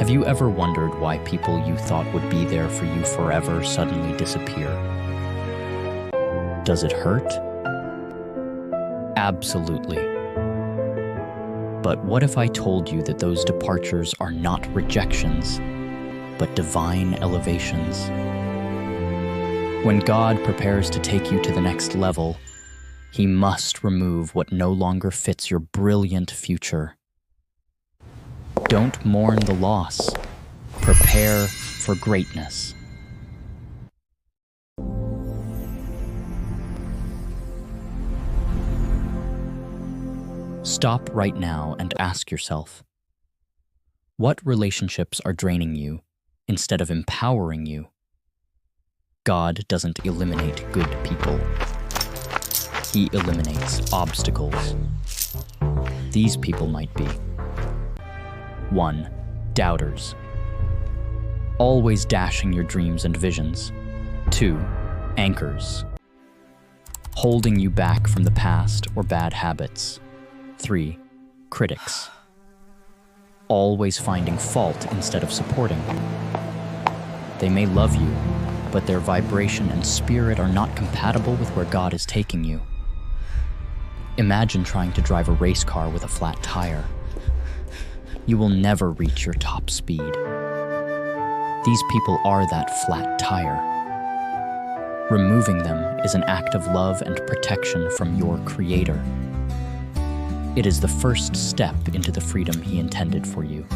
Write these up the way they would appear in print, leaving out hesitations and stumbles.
Have you ever wondered why people you thought would be there for you forever suddenly disappear? Does it hurt? Absolutely. But what if I told you that those departures are not rejections, but divine elevations? When God prepares to take you to the next level, He must remove what no longer fits your brilliant future. Don't mourn the loss. Prepare for greatness. Stop right now and ask yourself, what relationships are draining you instead of empowering you? God doesn't eliminate good people. He eliminates obstacles. These people might be 1. Doubters, always dashing your dreams and visions. 2. Anchors, holding you back from the past or bad habits. 3. Critics, always finding fault instead of supporting. They may love you, but their vibration and spirit are not compatible with where God is taking you. Imagine trying to drive a race car with a flat tire. You will never reach your top speed. These people are that flat tire. Removing them is an act of love and protection from your Creator. It is the first step into the freedom He intended for you.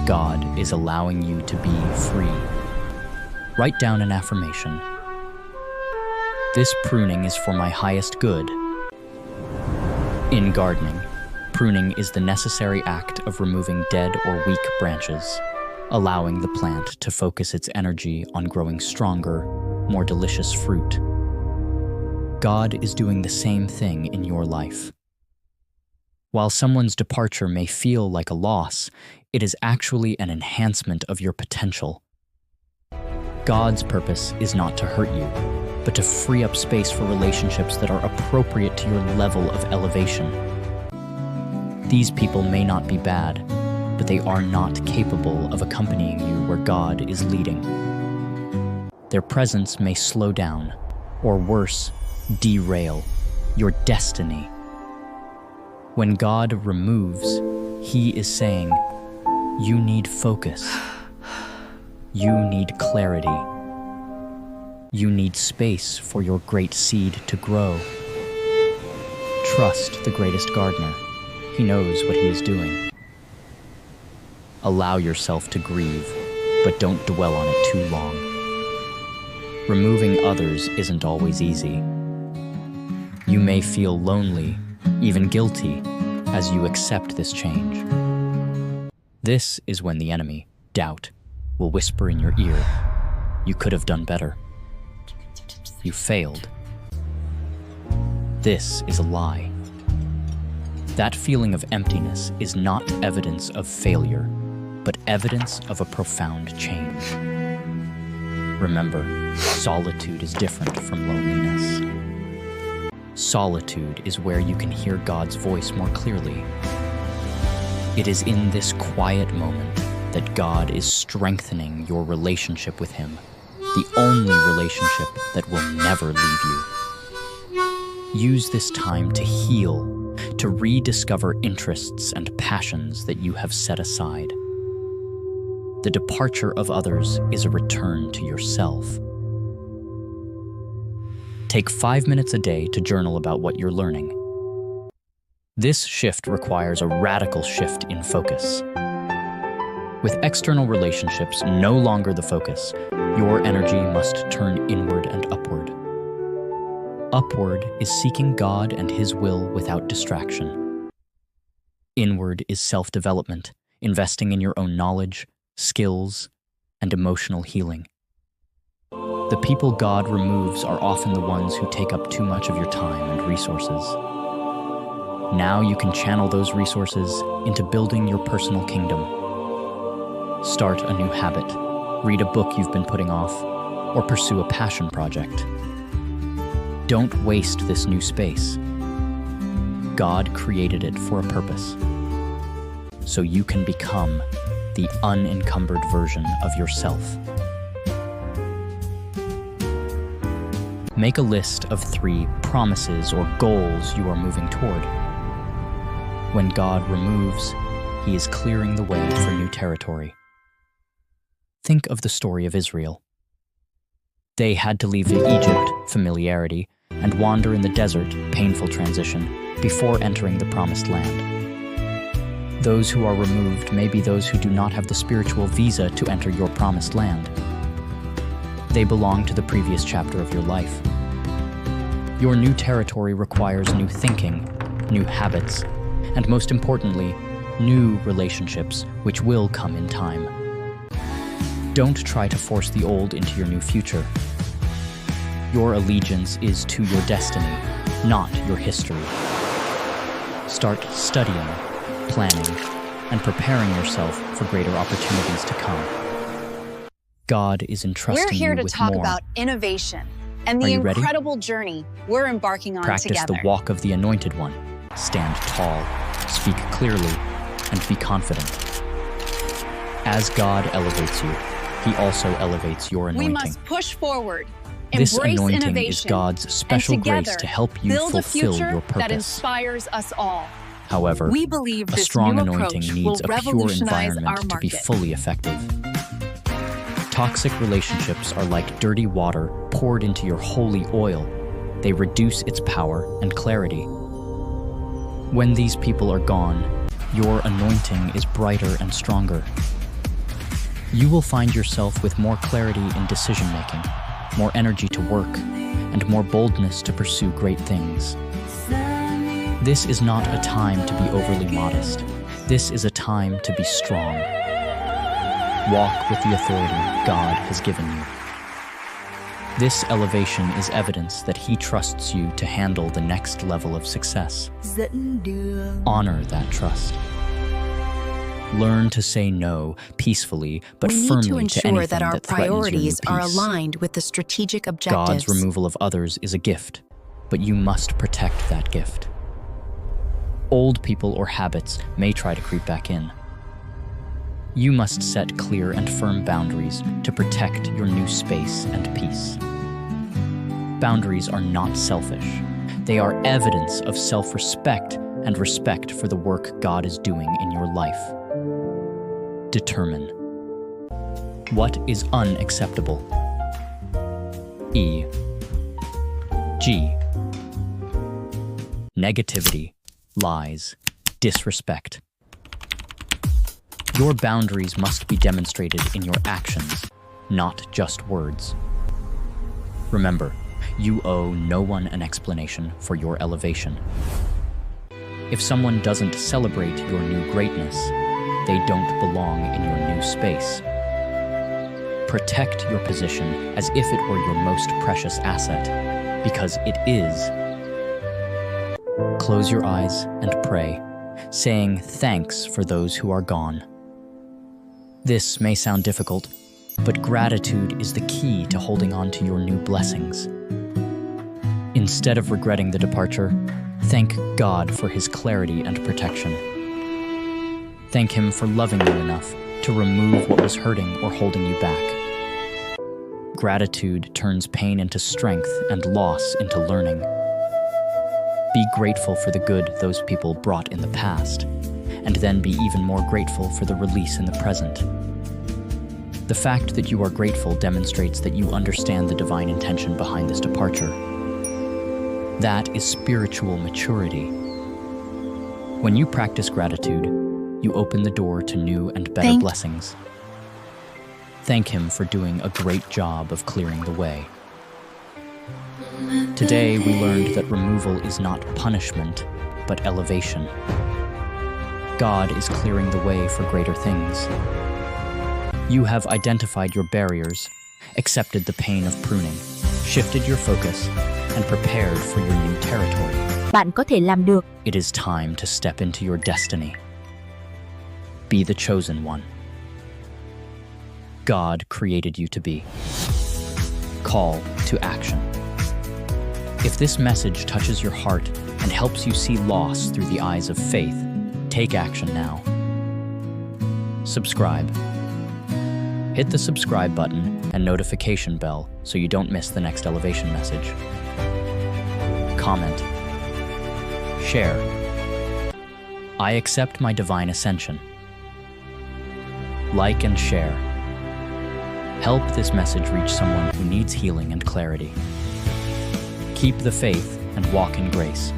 God is allowing you to be free. Write down an affirmation. This pruning is for my highest good. In gardening, pruning is the necessary act of removing dead or weak branches, allowing the plant to focus its energy on growing stronger, more delicious fruit. God is doing the same thing in your life. While someone's departure may feel like a loss, it is actually an enhancement of your potential. God's purpose is not to hurt you, but to free up space for relationships that are appropriate to your level of elevation. These people may not be bad, but they are not capable of accompanying you where God is leading. Their presence may slow down, or worse, derail your destiny. When God removes, He is saying, you need focus. You need clarity. You need space for your great seed to grow. Trust the greatest gardener. He knows what he is doing. Allow yourself to grieve, but don't dwell on it too long. Removing others isn't always easy. You may feel lonely, even guilty, as you accept this change. This is when the enemy, doubt, will whisper in your ear, you could have done better. You failed. This is a lie. That feeling of emptiness is not evidence of failure, but evidence of a profound change. Remember, solitude is different from loneliness. Solitude is where you can hear God's voice more clearly. It is in this quiet moment that God is strengthening your relationship with Him, the only relationship that will never leave you. Use this time to heal, to rediscover interests and passions that you have set aside. The departure of others is a return to yourself. Take 5 minutes a day to journal about what you're learning. This shift requires a radical shift in focus. With external relationships no longer the focus, your energy must turn inward and upward. Upward is seeking God and His will without distraction. Inward is self-development, investing in your own knowledge, skills, and emotional healing. The people God removes are often the ones who take up too much of your time and resources. Now you can channel those resources into building your personal kingdom. Start a new habit, read a book you've been putting off, or pursue a passion project. Don't waste this new space. God created it for a purpose, so you can become the unencumbered version of yourself. Make a list of 3 promises or goals you are moving toward. When God removes, He is clearing the way for new territory. Think of the story of Israel. They had to leave Egypt, familiarity, and wander in the desert, painful transition, before entering the promised land. Those who are removed may be those who do not have the spiritual visa to enter your promised land. They belong to the previous chapter of your life. Your new territory requires new thinking, new habits, and most importantly, new relationships which will come in time. Don't try to force the old into your new future. Your allegiance is to your destiny, not your history. Start studying, planning, and preparing yourself for greater opportunities to come. God is entrusting you with more. We're here to talk about innovation and the incredible journey we're embarking on together. Practice the walk of the Anointed One. Stand tall, speak clearly, and be confident. As God elevates you, He also elevates your anointing. We must push forward, this embrace anointing innovation, is God's special grace to help you build fulfill a future your purpose. that inspires us all. However, we believe a this strong new anointing approach needs will a pure revolutionize our environment to be market. fully effective. Toxic relationships are like dirty water poured into your holy oil. They reduce its power and clarity. When these people are gone, your anointing is brighter and stronger. You will find yourself with more clarity in decision-making, more energy to work, and more boldness to pursue great things. This is not a time to be overly modest. This is a time to be strong. Walk with the authority God has given you. This elevation is evidence that He trusts you to handle the next level of success. Honor that trust. Learn to say no peacefully but firmly to anything that threatens your new peace. We need to ensure that our priorities are peace. aligned with the strategic objectives. God's removal of others is a gift, but you must protect that gift. Old people or habits may try to creep back in. You must set clear and firm boundaries to protect your new space and peace. Boundaries are not selfish. They are evidence of self-respect and respect for the work God is doing in your life. Determine. What is unacceptable? E. G. Negativity, lies, disrespect. Your boundaries must be demonstrated in your actions, not just words. Remember, you owe no one an explanation for your elevation. If someone doesn't celebrate your new greatness, they don't belong in your new space. Protect your position as if it were your most precious asset, because it is. Close your eyes and pray, saying thanks for those who are gone. This may sound difficult, but gratitude is the key to holding on to your new blessings. Instead of regretting the departure, thank God for His clarity and protection. Thank Him for loving you enough to remove what was hurting or holding you back. Gratitude turns pain into strength and loss into learning. Be grateful for the good those people brought in the past, and then be even more grateful for the release in the present. The fact that you are grateful demonstrates that you understand the divine intention behind this departure. That is spiritual maturity. When you practice gratitude, you open the door to new and better blessings. Thank Him for doing a great job of clearing the way. Today, we learned that removal is not punishment, but elevation. God is clearing the way for greater things. You have identified your barriers, accepted the pain of pruning, shifted your focus, and prepared for your new territory. Bạn có thể làm được. It is time to step into your destiny. Be the chosen one. God created you to be. Call to action. If this message touches your heart and helps you see loss through the eyes of faith, take action now. Subscribe. Hit the subscribe button and notification bell so you don't miss the next elevation message. Comment. Share. I accept my divine ascension. Like and share. Help this message reach someone who needs healing and clarity. Keep the faith and walk in grace.